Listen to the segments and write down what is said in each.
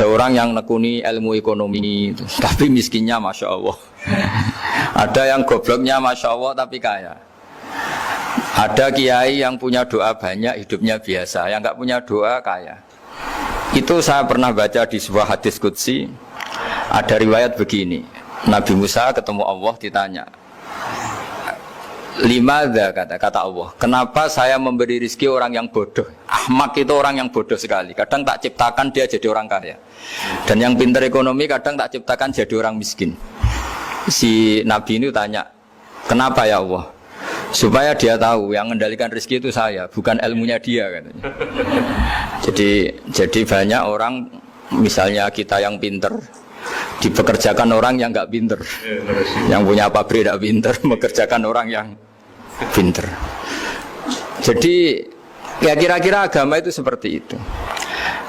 Ada orang yang nekuni ilmu ekonomi itu, tapi miskinnya Masya Allah. Ada yang gobloknya Masya Allah tapi kaya. Ada kiai yang punya doa banyak, hidupnya biasa. Yang nggak punya doa kaya. Itu saya pernah baca di sebuah hadis qudsi. Ada riwayat begini, Nabi Musa ketemu Allah ditanya, limadza, kata Allah, kenapa saya memberi rezeki orang yang bodoh? Ahmak itu orang yang bodoh sekali. Kadang tak ciptakan dia jadi orang kaya, dan yang pintar ekonomi kadang tak ciptakan jadi orang miskin. Si Nabi ini tanya, kenapa ya Allah? Supaya dia tahu yang mengendalikan rezeki itu saya, bukan ilmunya dia, katanya. Jadi banyak orang, misalnya kita yang pintar dipekerjakan orang yang nggak pinter, yang punya pabrik tidak pinter, mengerjakan orang yang pinter. Jadi ya kira-kira agama itu seperti itu.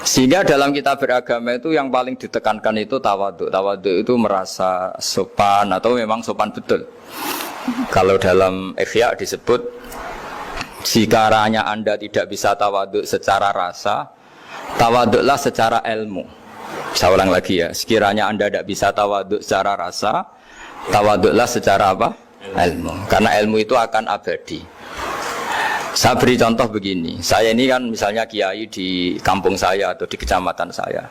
Sehingga dalam kita beragama itu yang paling ditekankan itu tawadhu. Tawadhu itu merasa sopan atau memang sopan betul. Kalau dalam Ihya disebut, sekiranya Anda tidak bisa tawadhu secara rasa, tawadhulah secara ilmu. Saya ulang lagi ya, sekiranya Anda tidak bisa tawadhu secara rasa, tawadhulah secara apa? Ilmu. Karena ilmu itu akan abadi. Saya beri contoh begini, saya ini kan misalnya kiai di kampung saya atau di kecamatan saya.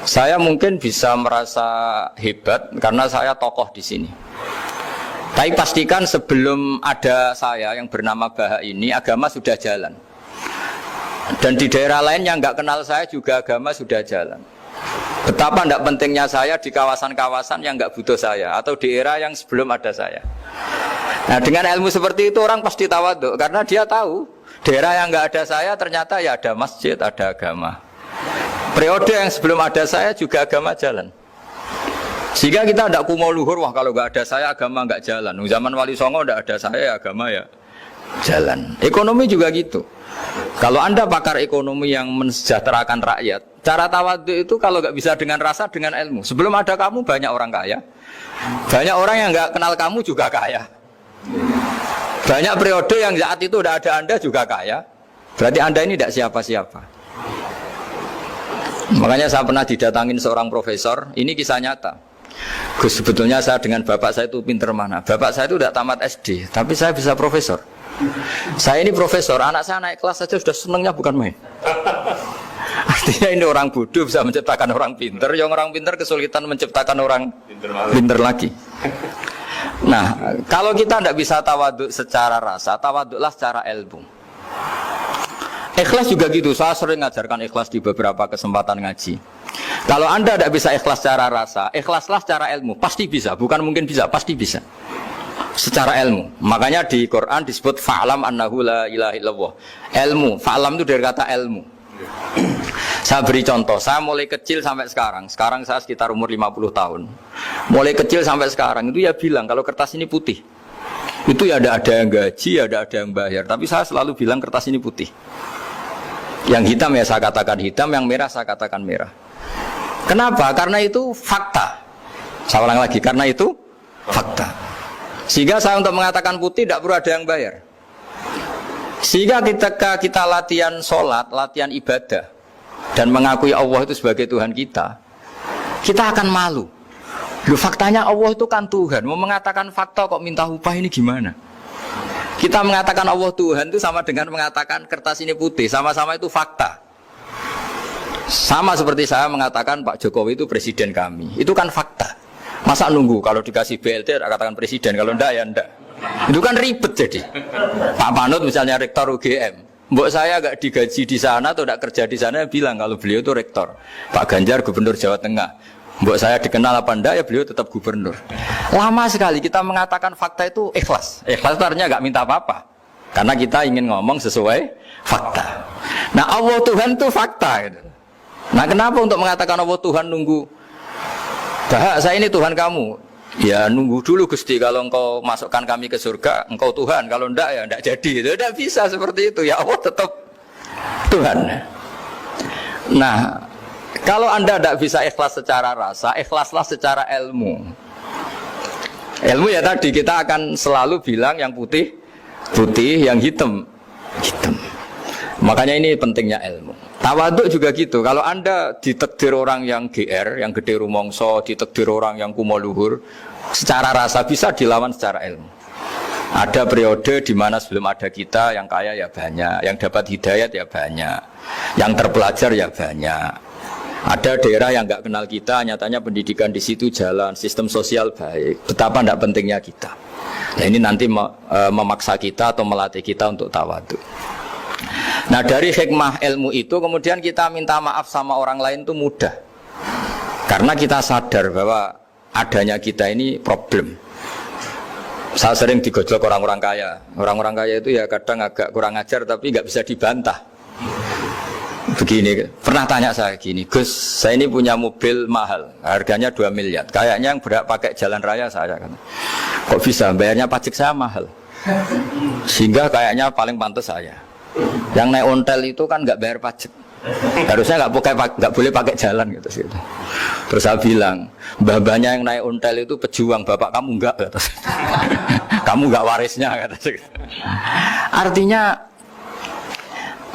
Saya mungkin bisa merasa hebat karena saya tokoh di sini. Tapi pastikan sebelum ada saya yang bernama Baha ini, agama sudah jalan. Dan di daerah lain yang nggak kenal saya juga agama sudah jalan. Betapa tidak pentingnya saya di kawasan-kawasan yang nggak butuh saya, atau di era yang sebelum ada saya. Nah, dengan ilmu seperti itu orang pasti tawadhu, karena dia tahu daerah yang nggak ada saya ternyata ya ada masjid, ada agama. Periode yang sebelum ada saya juga agama jalan. Sehingga kita tidak kumo luhur, wah kalau nggak ada saya agama nggak jalan. Zaman Wali Songo tidak ada saya agama ya jalan. Ekonomi juga gitu. Kalau Anda pakar ekonomi yang mensejahterakan rakyat, cara tawadhu itu kalau nggak bisa dengan rasa, dengan ilmu. Sebelum ada kamu banyak orang kaya, banyak orang yang nggak kenal kamu juga kaya. Banyak periode yang saat itu udah ada Anda juga kaya. Berarti Anda ini tidak siapa-siapa. Makanya saya pernah didatangin seorang profesor. Ini kisah nyata. Gus, sebetulnya saya dengan bapak saya itu pinter mana? Bapak saya itu tidak tamat SD, tapi saya bisa profesor. Saya ini profesor, anak saya naik kelas saja sudah senangnya bukan main. Artinya ini orang bodoh bisa menciptakan orang pinter, yang orang pinter kesulitan menciptakan orang pinter lagi. Nah, kalau kita tidak bisa tawadhu secara rasa, tawadhulah secara ilmu. Ikhlas juga gitu, saya sering ngajarkan ikhlas di beberapa kesempatan ngaji. Kalau Anda tidak bisa ikhlas secara rasa, ikhlaslah secara ilmu, pasti bisa, bukan mungkin bisa, pasti bisa. Secara ilmu. Makanya di Quran disebut fa'lam annahu la ilaha illallah. Ilmu, fa'lam itu dari kata ilmu. Saya beri contoh, saya mulai kecil sampai sekarang. Sekarang saya sekitar umur 50 tahun. Mulai kecil sampai sekarang itu ya bilang kalau kertas ini putih. Itu ya ada yang gaji, ada yang bayar. Tapi saya selalu bilang kertas ini putih. Yang hitam ya saya katakan hitam, yang merah saya katakan merah. Kenapa? Karena itu fakta. Saya ulang lagi, karena itu fakta. Sehingga saya untuk mengatakan putih tidak perlu ada yang bayar. Sehingga ketika kita latihan sholat, latihan ibadah, dan mengakui Allah itu sebagai Tuhan kita, kita akan malu. Loh, faktanya Allah itu kan Tuhan. Mau mengatakan fakta kok minta upah ini gimana? Kita mengatakan Allah Tuhan itu sama dengan mengatakan kertas ini putih. Sama-sama itu fakta. Sama seperti saya mengatakan Pak Jokowi itu presiden kami. Itu kan fakta. Masa nunggu kalau dikasih BLT katakan presiden, kalau enggak ya enggak. Itu kan ribet jadi. Pak Panut misalnya rektor UGM, mbok saya enggak digaji di sana atau enggak kerja di sana, bilang kalau beliau itu rektor. Pak Ganjar gubernur Jawa Tengah, mbok saya dikenal apa enggak ya beliau tetap gubernur. Lama sekali kita mengatakan fakta itu ikhlas. Ikhlas itu artinya enggak minta apa-apa, karena kita ingin ngomong sesuai fakta. Nah Allah Tuhan itu fakta gitu. Nah kenapa untuk mengatakan Allah Tuhan nunggu? Bah, saya ini Tuhan kamu. Ya nunggu dulu Gusti, kalau engkau masukkan kami ke surga, engkau Tuhan. Kalau enggak ya enggak jadi. Itu tidak bisa seperti itu. Ya Allah tetap Tuhan. Nah, kalau Anda tidak bisa ikhlas secara rasa, ikhlaslah secara ilmu. Ilmu ya tadi kita akan selalu bilang yang putih putih, yang hitam hitam. Makanya ini pentingnya ilmu. Tawaduk juga gitu. Kalau Anda ditakdir orang yang GR, yang gede rumongso, ditakdir orang yang kumo luhur, secara rasa bisa dilawan secara ilmu. Ada periode di mana sebelum ada kita yang kaya ya banyak, yang dapat hidayat ya banyak, yang terpelajar ya banyak. Ada daerah yang nggak kenal kita, nyatanya pendidikan di situ jalan, sistem sosial baik. Betapa tidak pentingnya kita. Nah ini nanti memaksa kita atau melatih kita untuk tawaduk. Nah dari hikmah ilmu itu kemudian kita minta maaf sama orang lain itu mudah. Karena kita sadar bahwa adanya kita ini problem. Saya sering digojlok orang-orang kaya. Orang-orang kaya itu ya kadang agak kurang ajar tapi nggak bisa dibantah. Begini, pernah tanya saya gini, Gus, saya ini punya mobil mahal, harganya 2 miliar. Kayaknya yang berhak pakai jalan raya saya kan. Kok bisa? Bayarnya pajak saya mahal. Sehingga kayaknya paling pantas saya. Yang naik ontel itu kan nggak bayar pajak, harusnya nggak boleh pakai jalan gitu. Terus saya bilang, mbah-mbahnya yang naik ontel itu pejuang, bapak kamu enggak, kata. Kamu nggak warisnya, kata. Artinya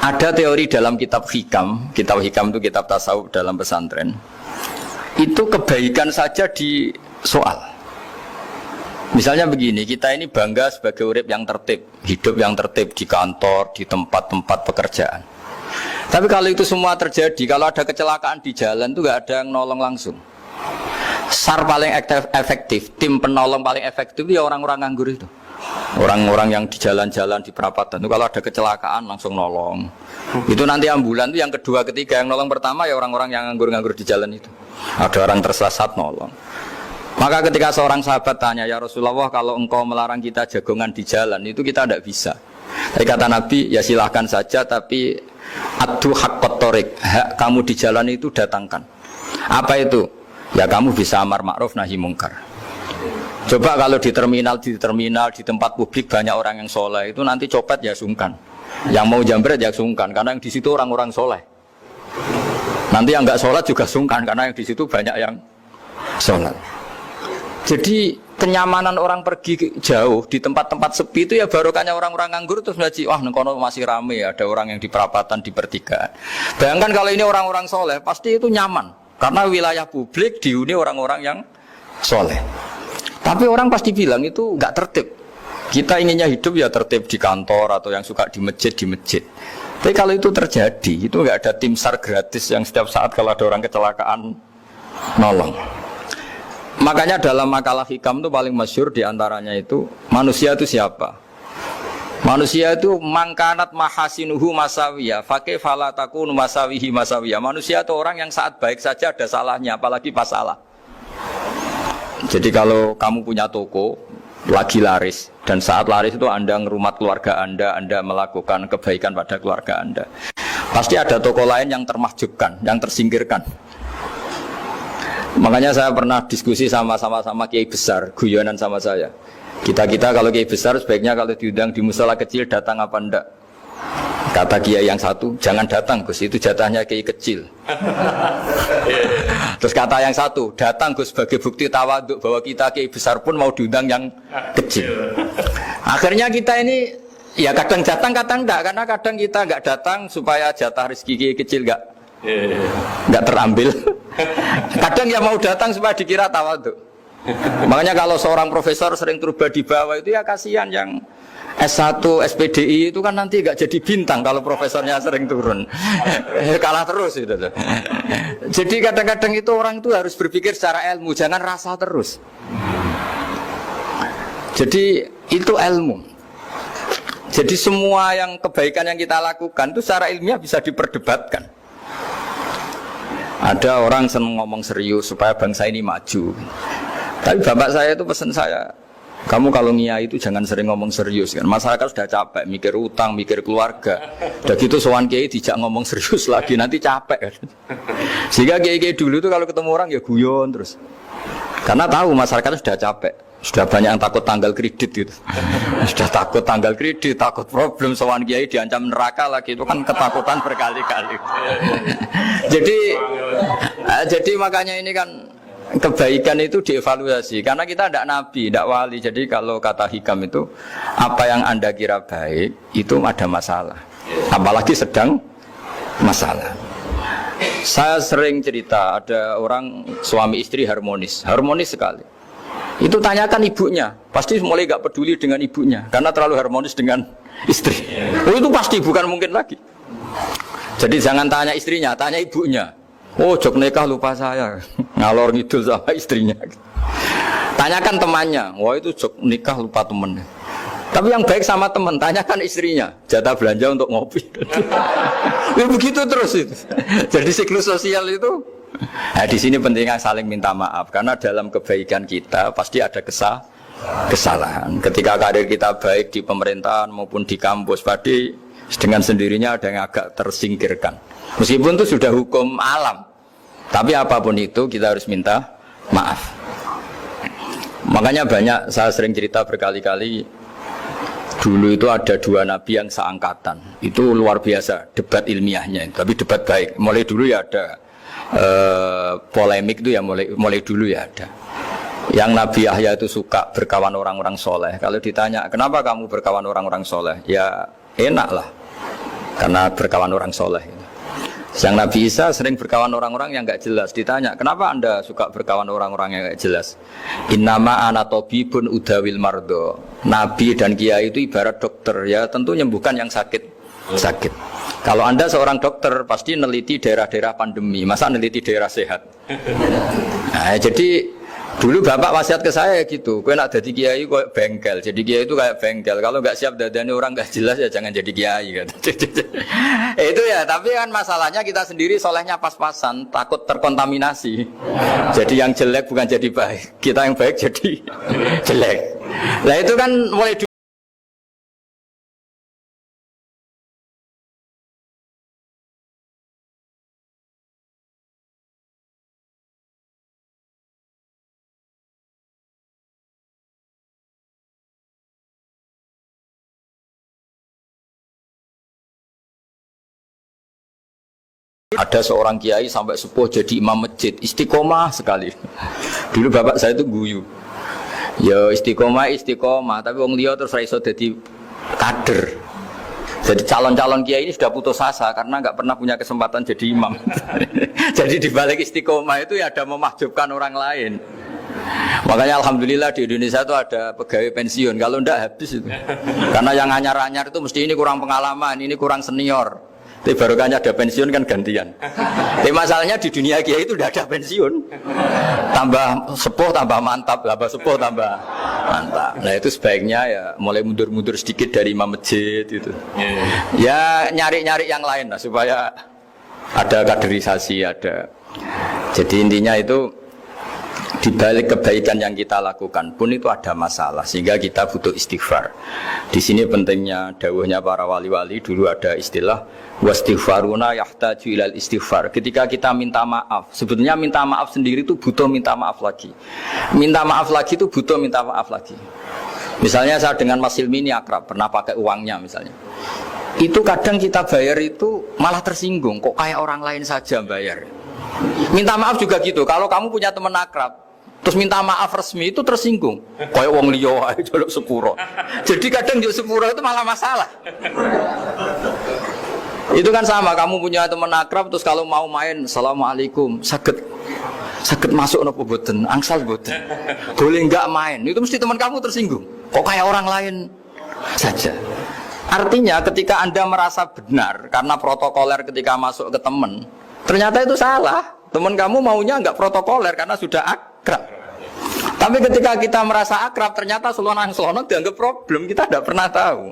ada teori dalam kitab hikam itu kitab tasawuf dalam pesantren. Itu kebaikan saja di soal. Misalnya begini, kita ini bangga sebagai urip yang tertib, hidup yang tertib di kantor, di tempat-tempat pekerjaan. Tapi kalau itu semua terjadi, kalau ada kecelakaan di jalan itu nggak ada yang nolong langsung. SAR paling efektif, tim penolong paling efektif ya orang-orang nganggur itu. Orang-orang yang di jalan-jalan di perapatan itu kalau ada kecelakaan langsung nolong. Itu nanti ambulan itu yang kedua, ketiga, yang nolong pertama ya orang-orang yang nganggur-nganggur di jalan itu. Ada orang tersesat nolong. Maka ketika seorang sahabat tanya, ya Rasulullah, kalau engkau melarang kita jagongan di jalan, itu kita tidak bisa. Tapi kata Nabi, ya silahkan saja, tapi adu haqqat thoriq, hak kamu di jalan itu datangkan. Apa itu? Ya kamu bisa amar ma'ruf nahi mungkar. Coba kalau di terminal, di tempat publik banyak orang yang soleh, itu nanti copet ya sungkan. Yang mau jambret ya sungkan, karena yang di situ orang-orang soleh. Nanti yang nggak sholat juga sungkan, karena yang di situ banyak yang sholat. Jadi kenyamanan orang pergi jauh di tempat-tempat sepi itu ya barokahnya orang-orang nganggur terus ngaji, wah nengkono masih rame, ada orang yang di perapatan, di pertigaan. Bayangkan kalau ini orang-orang soleh, pasti itu nyaman karena wilayah publik dihuni orang-orang yang soleh. Tapi orang pasti bilang itu nggak tertib. Kita inginnya hidup ya tertib di kantor atau yang suka di masjid di masjid. Tapi kalau itu terjadi, itu nggak ada tim SAR gratis yang setiap saat kalau ada orang kecelakaan nolong. Makanya dalam makalah hikam itu paling masyhur diantaranya itu manusia itu siapa? Manusia itu mangkanat mahasinuhu masawiyah, fakih falatakun masawihi masawiyah. Manusia itu orang yang saat baik saja ada salahnya, apalagi pas salah. Jadi kalau kamu punya toko lagi laris dan saat laris itu Anda ngerumat keluarga Anda melakukan kebaikan pada keluarga Anda, pasti ada toko lain yang termahjubkan, yang tersingkirkan. Makanya saya pernah diskusi sama kiai besar, guyonan sama saya. Kita kalau kiai besar sebaiknya kalau diundang di musala kecil datang apa enggak? Kata kiai yang satu, jangan datang Gus, itu jatahnya kiai kecil. Terus kata yang satu, datang Gus sebagai bukti tawaduk bahwa kita kiai besar pun mau diundang yang kecil. Akhirnya kita ini ya kadang datang kadang enggak, karena kadang kita enggak datang supaya jatah rezeki kiai kecil enggak terambil. Kadang ya mau datang supaya dikira tawaduk. Makanya kalau seorang profesor sering turba di bawah itu ya kasihan yang S1, SPDI itu kan nanti enggak jadi bintang kalau profesornya sering turun. Kalah terus gitu. Jadi kadang-kadang itu orang itu harus berpikir secara ilmu, jangan rasa terus. Jadi itu ilmu. Jadi semua yang kebaikan yang kita lakukan itu secara ilmiah bisa diperdebatkan. Ada orang senang ngomong serius supaya bangsa ini maju. Tapi bapak saya itu pesan saya, kamu kalau ngiyai itu jangan sering ngomong serius kan. Masyarakat sudah capek mikir utang, mikir keluarga. Udah gitu sowan kiai dijak ngomong serius lagi nanti capek kan. Sehingga kiai-kiai dulu itu kalau ketemu orang ya guyon terus. Karena tahu masyarakat sudah capek. Sudah banyak yang takut tanggal kredit gitu. Sudah takut tanggal kredit, takut problem sowan kiai diancam neraka lagi, itu kan ketakutan berkali-kali. Jadi makanya ini kan kebaikan itu dievaluasi karena kita tidak nabi, tidak wali. Jadi kalau kata hikam itu apa yang Anda kira baik itu ada masalah. Apalagi sedang masalah. Saya sering cerita ada orang suami istri harmonis sekali. Itu tanyakan ibunya, pasti mulai gak peduli dengan ibunya karena terlalu harmonis dengan istri. Oh itu pasti bukan mungkin lagi. Jadi jangan tanya istrinya, tanya ibunya. Oh jok nikah lupa saya, ngalor ngidul sama istrinya. Tanyakan temannya, wah itu jok nikah lupa temennya. Tapi yang baik sama teman, tanyakan istrinya, jatah belanja untuk ngopi. Ya begitu terus itu. Jadi siklus sosial itu. Nah, di sini pentingnya saling minta maaf karena dalam kebaikan kita pasti ada kesalahan. Ketika karir kita baik di pemerintahan maupun di kampus, pasti dengan sendirinya ada yang agak tersingkirkan. Meskipun itu sudah hukum alam, tapi apapun itu kita harus minta maaf. Makanya banyak, saya sering cerita berkali-kali, dulu itu ada dua nabi yang seangkatan. Itu luar biasa debat ilmiahnya, tapi debat baik. Mulai dulu ya ada polemik itu ya mulai dulu ya ada. Yang Nabi Yahya itu suka berkawan orang-orang soleh. Kalau ditanya kenapa kamu berkawan orang-orang soleh, ya enak lah karena berkawan orang soleh. Yang Nabi Isa sering berkawan orang-orang yang nggak jelas. Ditanya kenapa anda suka berkawan orang-orang yang nggak jelas? Innama ana tabibun udawil mardo. Nabi dan kiai itu ibarat dokter, ya tentu menyembuhkan yang sakit. Kalau anda seorang dokter pasti neliti daerah-daerah pandemi, masa neliti daerah sehat? Nah, jadi dulu bapak wasiat ke saya gitu, gue nak jadi kiai kok bengkel, jadi kiai itu kayak bengkel, kalau nggak siap dadanya orang nggak jelas ya jangan jadi kiai kan. Itu ya, tapi kan masalahnya kita sendiri solehnya pas-pasan, takut terkontaminasi. Jadi yang jelek bukan jadi baik, kita yang baik jadi jelek. Nah itu kan mulai ada seorang kiai sampai sepuh jadi imam masjid, istiqomah sekali. Dulu bapak saya itu guyu. Ya istiqomah, tapi wong liya terus ra iso dadi kader. Jadi calon-calon kiai ini sudah putus asa karena nggak pernah punya kesempatan jadi imam. Jadi di balik istiqomah itu ya ada memahjubkan orang lain. Makanya alhamdulillah di Indonesia itu ada pegawai pensiun. Kalau ndak habis itu. Karena yang anyar-anyar itu mesti ini kurang pengalaman, ini kurang senior. Tapi barokahnya ada pensiun kan gantian. Tapi masalahnya di dunia kiai itu udah ada pensiun. Tambah sepuh tambah mantap, tambah sepuh tambah mantap. Nah itu sebaiknya ya mulai mundur-mundur sedikit dari imam masjid itu. Ya nyari-nyari yang lain lah supaya ada kaderisasi, ada. Jadi intinya itu di balik kebaikan yang kita lakukan pun itu ada masalah sehingga kita butuh istighfar. Di sini pentingnya dawuhnya para wali-wali, dulu ada istilah wastighfaruna yahtaju ilal istighfar. Ketika kita minta maaf, sebetulnya minta maaf sendiri itu butuh minta maaf lagi. Minta maaf lagi itu butuh minta maaf lagi. Misalnya saya dengan Mas Hilmi ini akrab, pernah pakai uangnya misalnya. Itu kadang kita bayar itu malah tersinggung, kok kayak orang lain saja bayar. Minta maaf juga gitu. Kalau kamu punya teman akrab terus minta maaf resmi itu tersinggung. Kayak wong liya ae jaluk sepuro. Jadi kadang jaluk sepuro itu malah masalah. Itu kan sama, kamu punya teman akrab terus kalau mau main assalamualaikum, saged masuk napa boten? Angsal boten. Boleh enggak main? Itu mesti teman kamu tersinggung. Kok kayak orang lain saja. Artinya ketika Anda merasa benar karena protokoler ketika masuk ke teman, ternyata itu salah. Teman kamu maunya enggak protokoler karena sudah akrab. Tapi ketika kita merasa akrab, ternyata selonang-selonang dianggap problem, kita tidak pernah tahu.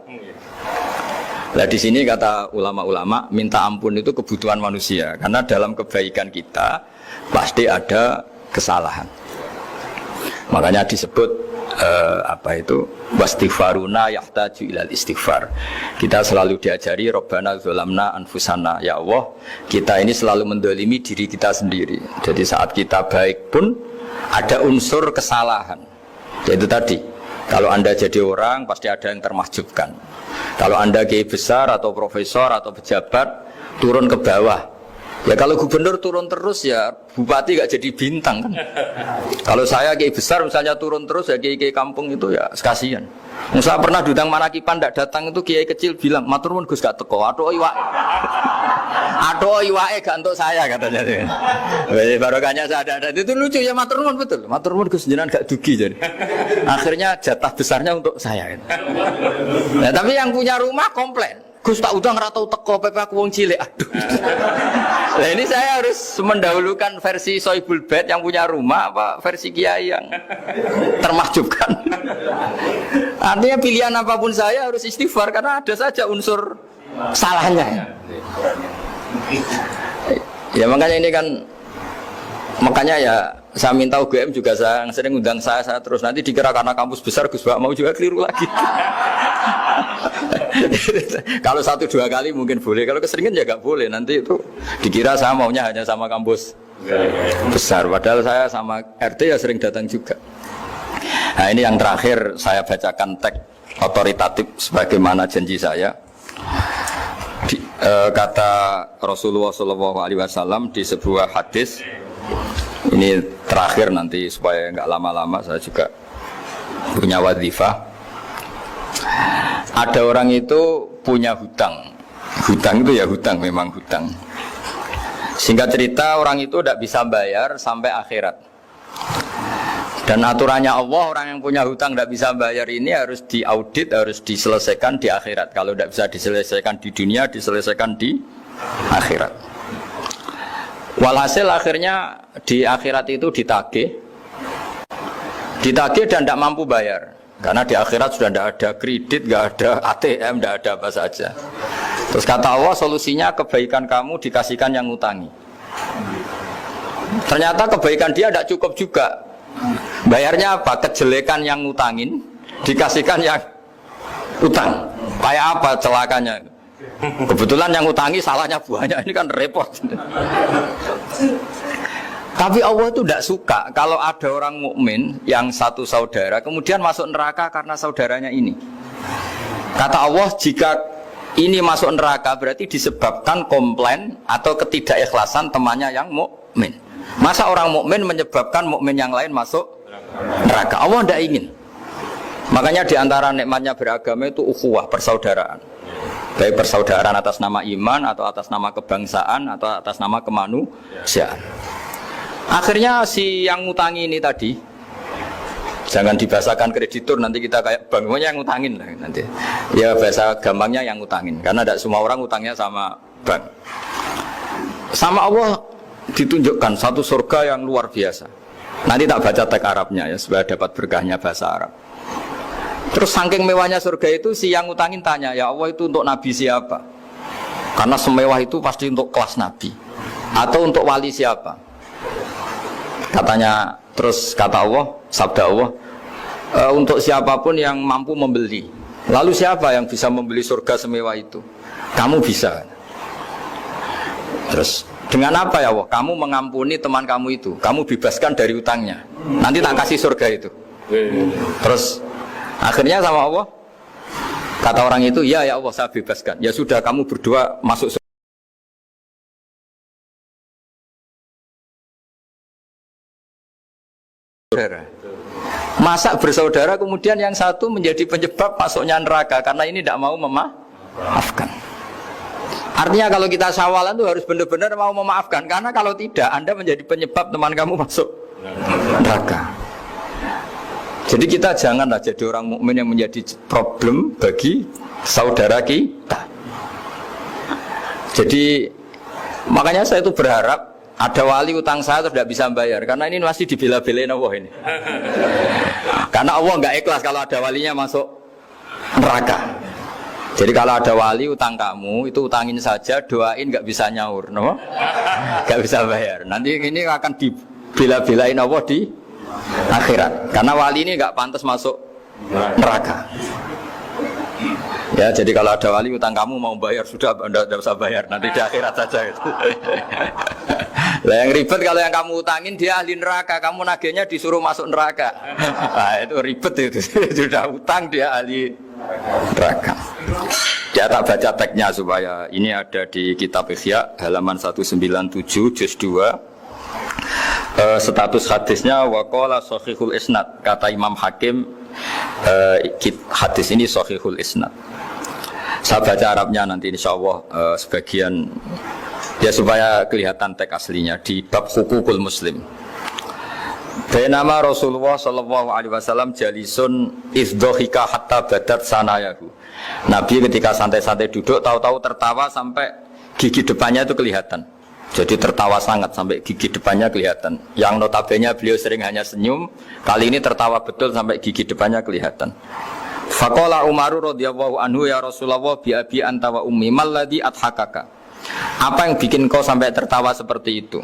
Nah di sini kata ulama-ulama, minta ampun itu kebutuhan manusia, karena dalam kebaikan kita pasti ada kesalahan. Makanya disebut wastighfaruna yahtaju ilal istighfar. Kita selalu diajari Rabbana dzalamna anfusana, ya Allah, kita ini selalu mendolimi diri kita sendiri. Jadi saat kita baik pun ada unsur kesalahan. Yaitu tadi, kalau Anda jadi orang pasti ada yang termahjubkan. Kalau Anda kiai besar atau profesor atau pejabat turun ke bawah, ya kalau gubernur turun terus ya bupati gak jadi bintang kan. Kalau saya kiai besar misalnya turun terus ya kiai kampung itu ya sekasian. Saya pernah diundang Manakipan tidak datang itu kiai kecil bilang matur nuwun Gus gak teko. Aduh iwak. Aduh iwake gak untuk saya katanya. Barokahnya saya ada. Itu lucu ya matur nuwun betul. Matur nuwun Gus jenengan gak dugi jadi. Akhirnya jatah besarnya untuk saya. Nah, tapi yang punya rumah komplain. Gus tak udah ora tau teko PP aku wong cilik. Aduh. Nah ini saya harus mendahulukan versi Sohibul Bait yang punya rumah apa versi Kiai yang termahjubkan. Artinya pilihan apapun saya harus istighfar karena ada saja unsur salahnya. Ya makanya ini kan makanya ya saya minta UGM juga saya sering undang saya terus nanti dikira karena kampus besar Gus Bak mau juga keliru lagi. Kalau 1-2 kali mungkin boleh, kalau keseringan ya gak boleh. Nanti itu dikira saya maunya hanya sama kampus besar, padahal saya sama RT ya sering datang juga. Nah ini yang terakhir saya bacakan teks otoritatif sebagaimana janji saya. Kata Rasulullah SAW di sebuah hadis. Ini terakhir nanti supaya nggak lama-lama saya juga punya wadhifah. Ada orang itu punya hutang. Hutang itu ya hutang, memang hutang. Singkat cerita orang itu tidak bisa bayar sampai akhirat. Dan aturannya Allah orang yang punya hutang tidak bisa bayar ini harus diaudit, harus diselesaikan di akhirat. Kalau tidak bisa diselesaikan di dunia, diselesaikan di akhirat. Walhasil akhirnya di akhirat itu ditagih dan tidak mampu bayar. Karena di akhirat sudah tidak ada kredit, tidak ada ATM, tidak ada apa saja. Terus kata Allah solusinya kebaikan kamu dikasihkan yang ngutangi. Ternyata kebaikan dia tidak cukup juga. Bayarnya apa? Kejelekan yang ngutangin dikasihkan yang utang. Kayak apa celakanya? Kebetulan yang ngutangi salahnya banyak, ini kan repot. Tapi Allah itu tidak suka kalau ada orang mukmin yang satu saudara kemudian masuk neraka karena saudaranya ini. Kata Allah jika ini masuk neraka berarti disebabkan komplain atau ketidakikhlasan temannya yang mukmin. Masa orang mukmin menyebabkan mukmin yang lain masuk neraka? Allah tidak ingin. Makanya diantara nikmatnya beragama itu ukhuwah, persaudaraan. Baik persaudaraan atas nama iman atau atas nama kebangsaan atau atas nama kemanusiaan. Akhirnya si yang ngutangi ini tadi, jangan dibahasakan kreditur nanti kita kayak bank, pokoknya yang ngutangin lah nanti. Ya bahasa gampangnya yang ngutangin, karena tidak semua orang ngutangnya sama bank. Sama Allah ditunjukkan satu surga yang luar biasa. Nanti tak baca teks Arabnya ya supaya dapat berkahnya bahasa Arab. Terus saking mewahnya surga itu si yang ngutangin tanya, ya Allah itu untuk nabi siapa? Karena semewah itu pasti untuk kelas nabi. Atau untuk wali siapa? Katanya, terus kata Allah, sabda Allah, untuk siapapun yang mampu membeli. Lalu siapa yang bisa membeli surga semewah itu? Kamu bisa. Terus dengan apa ya Allah? Kamu mengampuni teman kamu itu, kamu bebaskan dari utangnya. Nanti tak kasih surga itu. Terus akhirnya sama Allah, kata orang itu, ya Allah saya bebaskan. Ya sudah kamu berdua masuk surga. Masa bersaudara kemudian yang satu menjadi penyebab masuknya neraka karena ini tidak mau memaafkan. Artinya kalau kita sawalan itu harus benar-benar mau memaafkan, karena kalau tidak Anda menjadi penyebab teman kamu masuk neraka. Jadi kita janganlah jadi orang mukmin yang menjadi problem bagi saudara kita. Jadi makanya saya itu berharap ada wali utang saya terus tidak bisa bayar, karena ini masih dibela-belain Allah ini. Karena Allah nggak ikhlas kalau ada walinya masuk neraka. Jadi kalau ada wali utang kamu itu utangin saja, doain nggak bisa nyaur, no? Nggak bisa bayar. Nanti ini akan dibela-belain Allah di akhirat. Karena wali ini nggak pantas masuk neraka. Ya, jadi kalau ada wali utang kamu mau bayar sudah, Anda tidak usah bayar, nanti di akhirat saja. Gitu. Lah yang ribet kalau yang kamu utangin dia ahli neraka, kamu nagihnya disuruh masuk neraka. Nah, itu ribet itu. Sudah utang dia ahli neraka. Ya tak baca teksnya supaya ini ada di kitab Ihya halaman 197 juz 2. Status hadisnya waqala sahihul isnad, kata Imam Hakim hadis ini sahihul isnad. Saya baca Arabnya nanti insyaallah sebagian Ya supaya kelihatan teks aslinya di bab hukukul muslim. Bainama Rasulullah sallallahu alaihi wasallam jalisun izdhika hatta badat sanayahu. Nabi ketika santai-santai duduk tahu-tahu tertawa sampai gigi depannya itu kelihatan. Jadi tertawa sangat sampai gigi depannya kelihatan. Yang notabene beliau sering hanya senyum, kali ini tertawa betul sampai gigi depannya kelihatan. Faqala Umar radhiyallahu anhu ya Rasulullah bi abi anta wa ummi mal ladzi adhakaka. Apa yang bikin kau sampai tertawa seperti itu?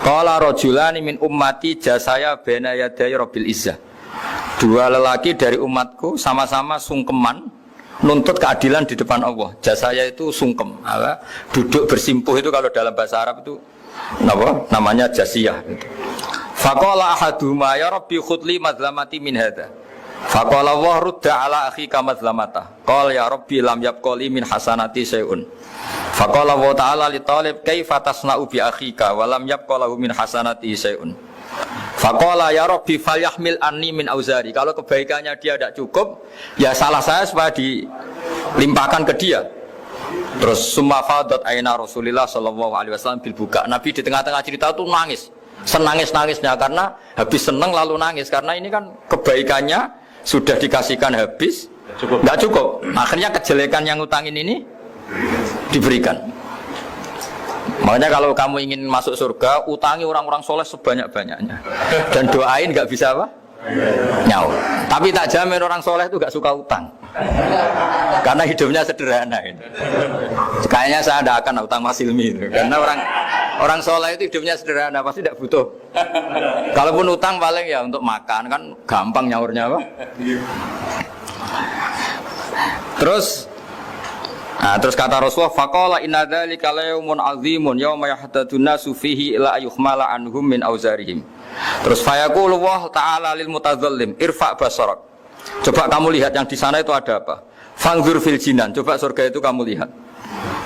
Qala rajulani min ummati jasaya baina yaday rabbil izzah. Dua lelaki dari umatku sama-sama sungkeman nuntut keadilan di depan Allah. Jasaya itu sungkem, duduk bersimpuh itu kalau dalam bahasa Arab itu namanya jasiyah. Faqala ahaduhuma ya rabbi khudli madlamati min hadza. Faqala wa rudda ala akhika madlamata. Qala ya rabbi lam yabqali min hasanati syai'un. Faqala wa ta'ala li talib kaifa tasna'u bi akhika wa lam yabqalahu min hasanati syai'un. Faqala ya rabbi falyahmil anni min auzari. Kalau kebaikannya dia tidak cukup, ya salah saya supaya dilimpahkan ke dia. Terus summa fadat aina Rasulillah sallallahu alaihi wasallam bil buka. Nabi di tengah-tengah cerita itu nangis. Senangis-nangisnya karena habis senang lalu nangis karena ini kan kebaikannya sudah dikasihkan habis, enggak cukup. Akhirnya kejelekan yang ngutangin ini diberikan. Makanya kalau kamu ingin masuk surga, utangi orang-orang soleh sebanyak-banyaknya. Dan doain nggak bisa apa? Nyaur. Tapi tak jamin orang soleh itu nggak suka utang. Karena hidupnya sederhana. Kayaknya saya tidak akan utang Mas Ilmi itu. Karena orang soleh itu hidupnya sederhana, pasti tidak butuh. Kalaupun utang paling ya untuk makan, kan gampang nyaurnya apa? Terus kata Rasulullah, faqala inna dzalika yaumun azimun yauma yahtadun nasu fihi ila ayuhmala anhum min auzarihim. Terus fayaqulu Allah ta'ala lil mutadzallim irfa basarak. Coba kamu lihat yang di sana itu ada apa? Fanzur fil jinan, coba surga itu kamu lihat.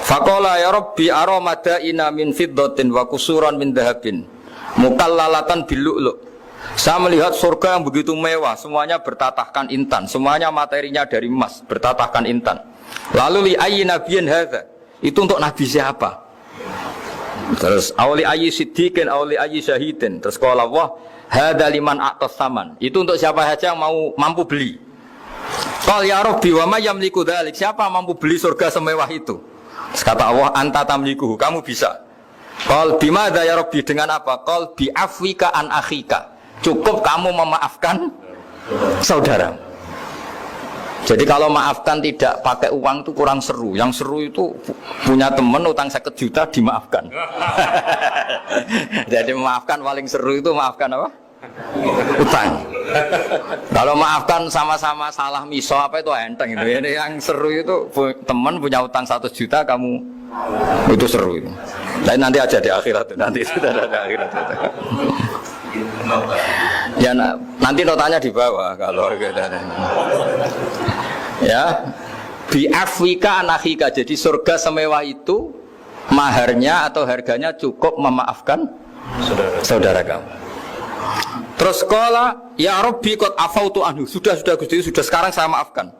Faqala ya rabbi ara madaina min fiddatin wa kusuran min dhahabin mukallalatan bil lu'lu'. Saya melihat surga yang begitu mewah, semuanya bertatahkan intan, semuanya materinya dari emas, bertatahkan intan. Lalu li ayyi nabiyyin hadza? Itu untuk nabi siapa? Terus awli ayyi siddiqin awli ayyi syahidin. Terus qala Allah hadza liman a'tas saman. Itu untuk siapa saja yang mampu beli. Qal ya rabbi wa may yamliku dzalik? Siapa mampu beli surga semewah itu? Terus kata Allah anta tamliku, kamu bisa. Qal bimadza ya rabbi, dengan apa? Qal bi afwika an akhika. Cukup kamu memaafkan saudara. Jadi kalau maafkan tidak pakai uang itu kurang seru. Yang seru itu punya teman utang 1 juta dimaafkan. Jadi memaafkan paling seru itu maafkan apa? Utang. Kalau maafkan sama-sama salah miso apa itu enteng itu. Ini yang seru itu teman punya utang 1 juta kamu itu seru itu. Dan nanti aja di akhirat nanti sudah ada akhirat. Ya nanti notanya di bawah kalau gitu. Ya, bi afwika anakhika. Jadi surga semewah itu maharnya atau harganya cukup memaafkan saudara kamu. Terus qala ya rabbi qad afautu anhu. Sudah Gusti, sudah sekarang saya maafkan.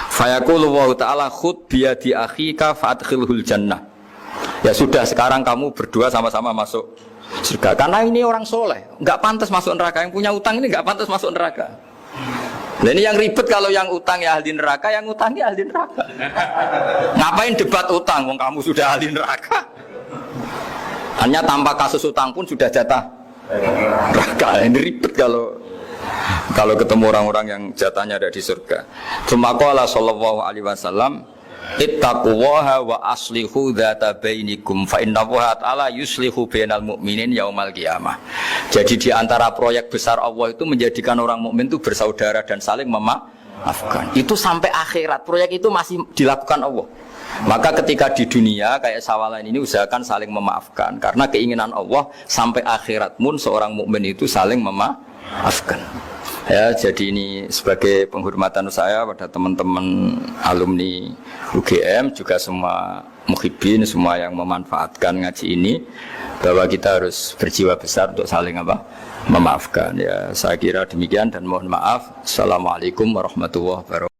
Fayaqulu wa ta'ala khud bi yadi akhika fadkhilhul jannah. Ya sudah sekarang kamu berdua sama-sama masuk surga. Karena ini orang soleh, enggak pantas masuk neraka. Yang punya utang ini enggak pantas masuk neraka. Nah ini yang ribet kalau yang utang ya ahli neraka, yang utangi ahli neraka. Ngapain debat utang? Wong kamu sudah ahli neraka. Hanya tanpa kasus utang pun sudah jatah neraka. Ini ribet kalau ketemu orang-orang yang jatahnya ada di surga. Cuma qala sallallahu alaihi wasallam ittaqullaha wa aslihu dzata bainikum fa innallaha ta'ala yuslihu bainal mu'minin yaumal qiyamah. Jadi di antara proyek besar Allah itu menjadikan orang mukmin itu bersaudara dan saling memaafkan. Itu sampai akhirat proyek itu masih dilakukan Allah. Maka ketika di dunia kayak sawalan ini usahakan saling memaafkan karena keinginan Allah sampai akhirat pun seorang mukmin itu saling memaafkan. Ya, jadi ini sebagai penghormatan saya pada teman-teman alumni UGM juga semua muhibbin, semua yang memanfaatkan ngaji ini bahwa kita harus berjiwa besar untuk saling memaafkan. Ya, saya kira demikian dan mohon maaf. Assalamualaikum warahmatullahi wabarakatuh.